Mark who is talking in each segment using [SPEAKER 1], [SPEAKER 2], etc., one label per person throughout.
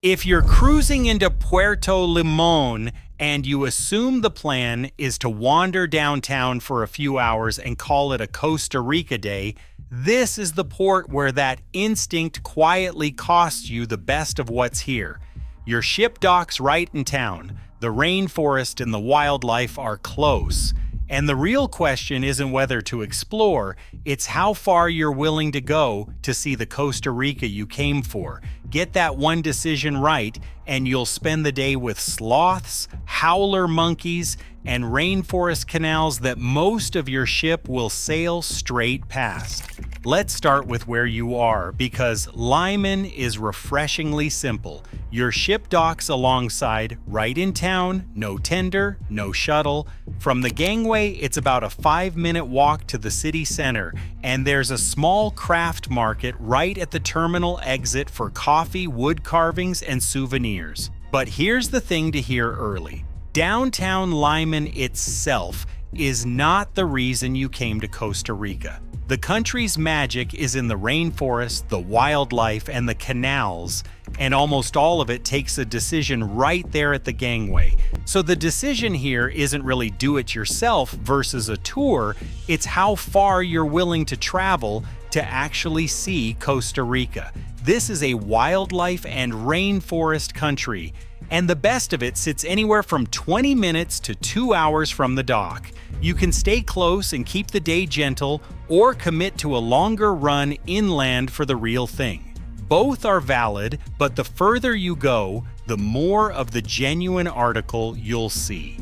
[SPEAKER 1] If you're cruising into Puerto Limon and you assume the plan is to wander downtown for a few hours and call it a Costa Rica day, this is the port where that instinct quietly costs you the best of what's here. Your ship docks right in town. The rainforest and the wildlife are close. And the real question isn't whether to explore, it's how far you're willing to go to see the Costa Rica you came for. Get that one decision right, and you'll spend the day with sloths, howler monkeys, and rainforest canals that most of your ship will sail straight past. Let's start with where you are, because Limon is refreshingly simple. Your ship docks alongside, right in town, no tender, no shuttle. From the gangway, it's about a 5-minute walk to the city center, and there's a small craft market right at the terminal exit for coffee, wood carvings, and souvenirs. But here's the thing to hear early. Downtown Limon itself is not the reason you came to Costa Rica. The country's magic is in the rainforest, the wildlife, and the canals, and almost all of it takes a decision right there at the gangway. So the decision here isn't really do-it-yourself versus a tour, it's how far you're willing to travel to actually see Costa Rica. This is a wildlife and rainforest country, and the best of it sits anywhere from 20 minutes to 2 hours from the dock. You can stay close and keep the day gentle, or commit to a longer run inland for the real thing. Both are valid, but the further you go, the more of the genuine article you'll see.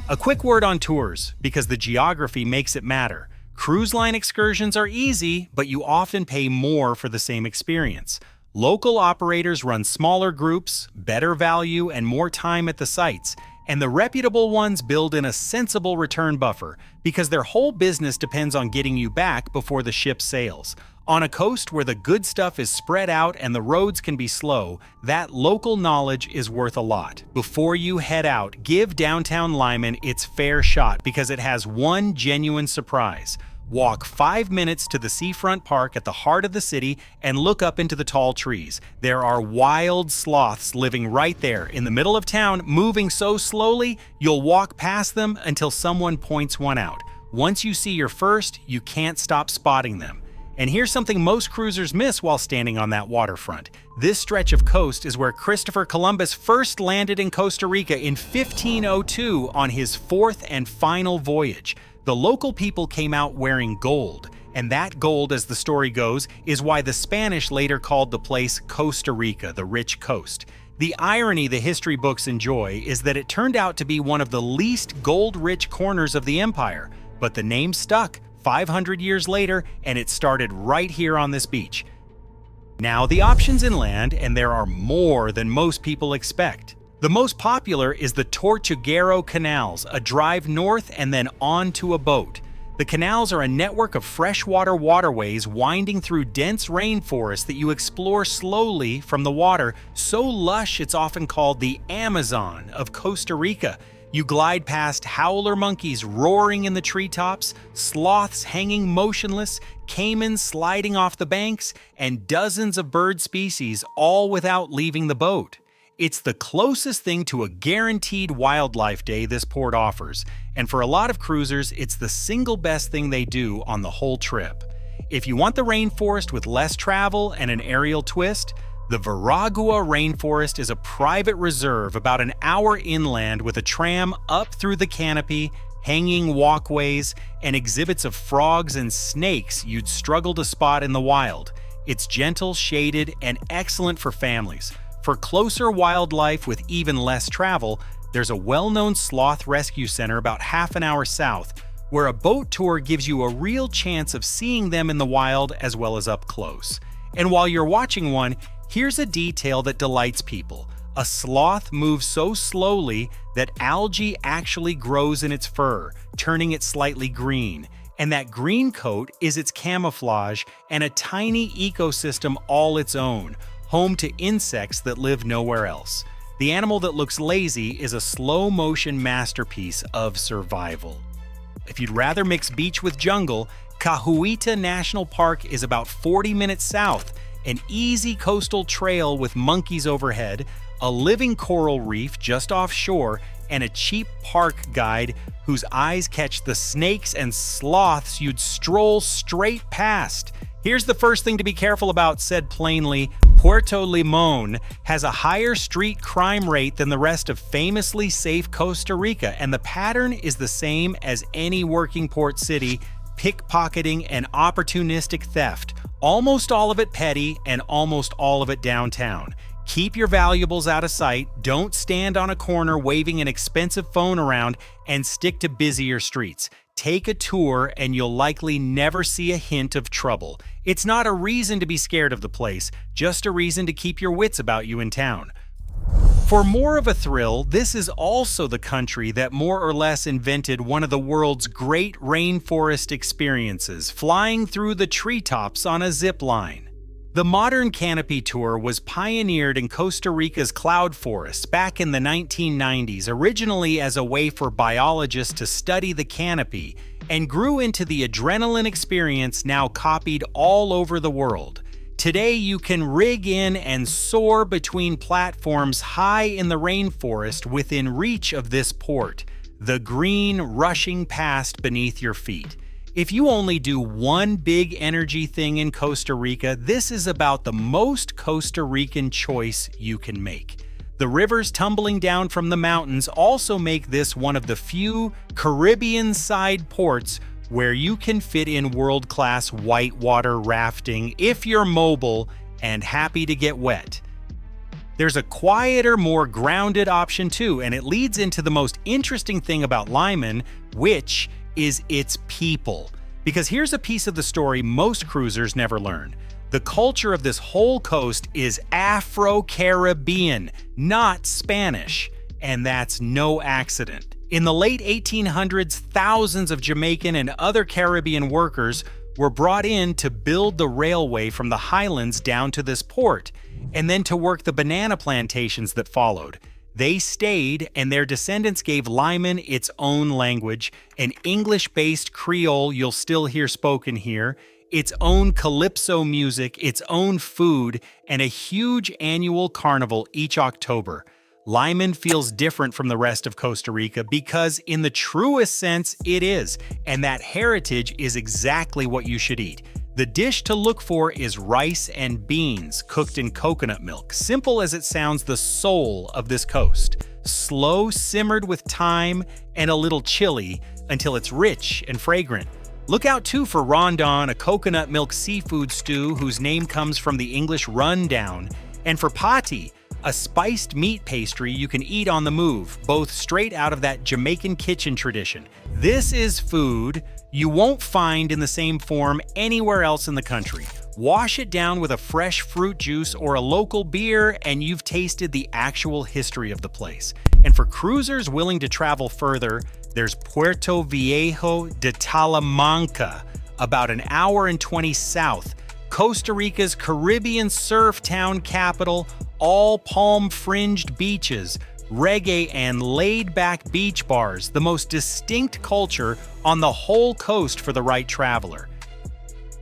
[SPEAKER 1] A quick word on tours, because the geography makes it matter. Cruise line excursions are easy, but you often pay more for the same experience. Local operators run smaller groups, better value, and more time at the sites. And the reputable ones build in a sensible return buffer, because their whole business depends on getting you back before the ship sails. On a coast where the good stuff is spread out and the roads can be slow, that local knowledge is worth a lot. Before you head out, give downtown Limon its fair shot, because it has one genuine surprise. Walk 5 minutes to the seafront park at the heart of the city and look up into the tall trees. There are wild sloths living right there in the middle of town, moving so slowly you'll walk past them until someone points one out. Once you see your first, you can't stop spotting them. And here's something most cruisers miss while standing on that waterfront. This stretch of coast is where Christopher Columbus first landed in Costa Rica in 1502 on his fourth and final voyage. The local people came out wearing gold, and that gold, as the story goes, is why the Spanish later called the place Costa Rica, the rich coast. The irony the history books enjoy is that it turned out to be one of the least gold-rich corners of the empire, but the name stuck 500 years later, and it started right here on this beach. Now, the options inland, and there are more than most people expect. The most popular is the Tortuguero Canals, a drive north and then onto a boat. The canals are a network of freshwater waterways winding through dense rainforest that you explore slowly from the water, so lush it's often called the Amazon of Costa Rica. You glide past howler monkeys roaring in the treetops, sloths hanging motionless, caimans sliding off the banks, and dozens of bird species, all without leaving the boat. It's the closest thing to a guaranteed wildlife day this port offers, and for a lot of cruisers, it's the single best thing they do on the whole trip. If you want the rainforest with less travel and an aerial twist, the Veragua Rainforest is a private reserve about an hour inland with a tram up through the canopy, hanging walkways, and exhibits of frogs and snakes you'd struggle to spot in the wild. It's gentle, shaded, and excellent for families. For closer wildlife with even less travel, there's a well-known sloth rescue center about half an hour south, where a boat tour gives you a real chance of seeing them in the wild as well as up close. And while you're watching one, here's a detail that delights people. A sloth moves so slowly that algae actually grows in its fur, turning it slightly green. And that green coat is its camouflage and a tiny ecosystem all its own, home to insects that live nowhere else. The animal that looks lazy is a slow-motion masterpiece of survival. If you'd rather mix beach with jungle, Cahuita National Park is about 40 minutes south. an easy coastal trail with monkeys overhead, a living coral reef just offshore, and a cheap park guide whose eyes catch the snakes and sloths you'd stroll straight past. Here's the first thing to be careful about, said plainly. Puerto Limon has a higher street crime rate than the rest of famously safe Costa Rica, and the pattern is the same as any working port city: pickpocketing and opportunistic theft. Almost all of it petty and almost all of it downtown. Keep your valuables out of sight, don't stand on a corner waving an expensive phone around, and stick to busier streets. Take a tour and you'll likely never see a hint of trouble. It's not a reason to be scared of the place, just a reason to keep your wits about you in town. For more of a thrill, this is also the country that more or less invented one of the world's great rainforest experiences, flying through the treetops on a zip line. The modern canopy tour was pioneered in Costa Rica's cloud forests back in the 1990s, originally as a way for biologists to study the canopy, and grew into the adrenaline experience now copied all over the world. Today, you can rig in and soar between platforms high in the rainforest within reach of this port, the green rushing past beneath your feet. If you only do one big energy thing in Costa Rica, this is about the most Costa Rican choice you can make. The rivers tumbling down from the mountains also make this one of the few Caribbean-side ports where you can fit in world-class whitewater rafting if you're mobile and happy to get wet. There's a quieter, more grounded option too, and it leads into the most interesting thing about Limon, which is its people. Because here's a piece of the story most cruisers never learn. The culture of this whole coast is Afro-Caribbean, not Spanish, and that's no accident. In the late 1800s, thousands of Jamaican and other Caribbean workers were brought in to build the railway from the highlands down to this port, and then to work the banana plantations that followed. They stayed, and their descendants gave Limon its own language, an English-based Creole you'll still hear spoken here, its own calypso music, its own food, and a huge annual carnival each October. Limon feels different from the rest of Costa Rica because, in the truest sense, it is, and that heritage is exactly what you should eat. The dish to look for is rice and beans cooked in coconut milk, simple as it sounds, the soul of this coast. Slow simmered with thyme and a little chili until it's rich and fragrant. Look out too for rondon, a coconut milk seafood stew whose name comes from the English rundown, and for pati, a spiced meat pastry you can eat on the move, both straight out of that Jamaican kitchen tradition. This is food you won't find in the same form anywhere else in the country. Wash it down with a fresh fruit juice or a local beer, and you've tasted the actual history of the place. And for cruisers willing to travel further, there's Puerto Viejo de Talamanca, about an hour and 20 south, Costa Rica's Caribbean surf town capital, all palm-fringed beaches, reggae and laid-back beach bars, the most distinct culture on the whole coast for the right traveler.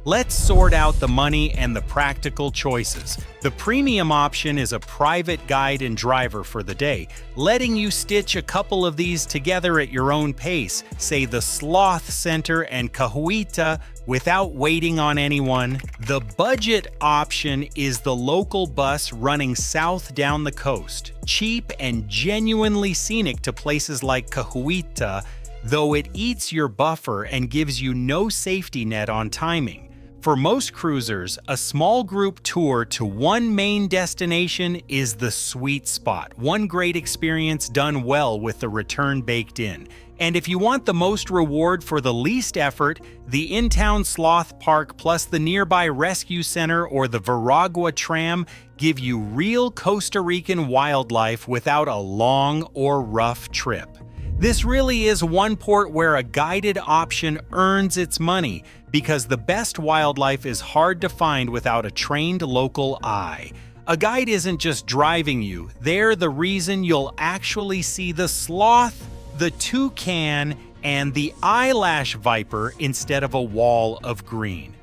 [SPEAKER 1] Let's sort out the money and the practical choices. The premium option is a private guide and driver for the day, letting you stitch a couple of these together at your own pace, say the Sloth Center and Cahuita, without waiting on anyone. The budget option is the local bus running south down the coast, cheap and genuinely scenic to places like Cahuita, though it eats your buffer and gives you no safety net on timing. For most cruisers, a small group tour to one main destination is the sweet spot, one great experience done well with the return baked in. And if you want the most reward for the least effort, the in-town Sloth Park plus the nearby rescue center or the Veragua tram give you real Costa Rican wildlife without a long or rough trip. This really is one port where a guided option earns its money, because the best wildlife is hard to find without a trained local eye. A guide isn't just driving you, they're the reason you'll actually see the sloth, the toucan, and the eyelash viper instead of a wall of green.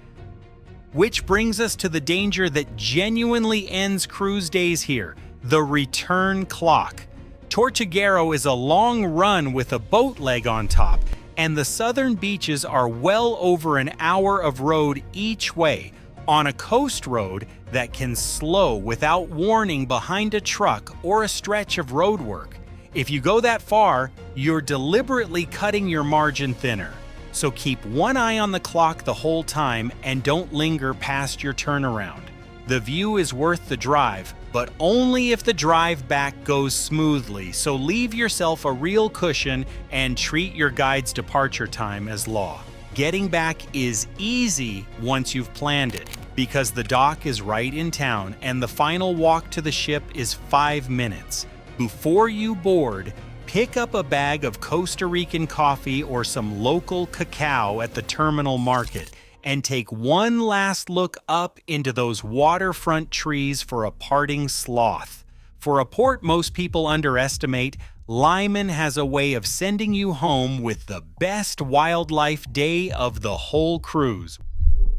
[SPEAKER 1] Which brings us to the danger that genuinely ends cruise days here, the return clock. Tortuguero is a long run with a boat leg on top, and the southern beaches are well over an hour of road each way on a coast road that can slow without warning behind a truck or a stretch of roadwork. If you go that far, you're deliberately cutting your margin thinner. So keep one eye on the clock the whole time and don't linger past your turnaround. The view is worth the drive, but only if the drive back goes smoothly, so leave yourself a real cushion and treat your guide's departure time as law. Getting back is easy once you've planned it, because the dock is right in town and the final walk to the ship is 5 minutes. Before you board, pick up a bag of Costa Rican coffee or some local cacao at the terminal market and take one last look up into those waterfront trees for a parting sloth. For a port most people underestimate, Limon has a way of sending you home with the best wildlife day of the whole cruise.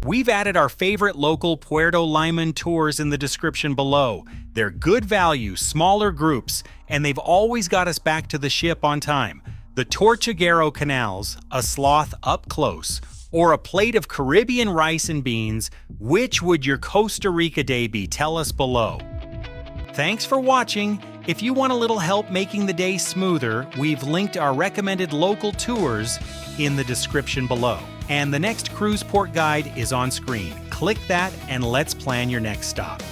[SPEAKER 1] We've added our favorite local Puerto Limon tours in the description below. They're good value, smaller groups, and they've always got us back to the ship on time. The Tortuguero Canals, a sloth up close, or a plate of Caribbean rice and beans, which would your Costa Rica day be? Tell us below. Thanks for watching. If you want a little help making the day smoother, we've linked our recommended local tours in the description below. And the next cruise port guide is on screen. Click that and let's plan your next stop.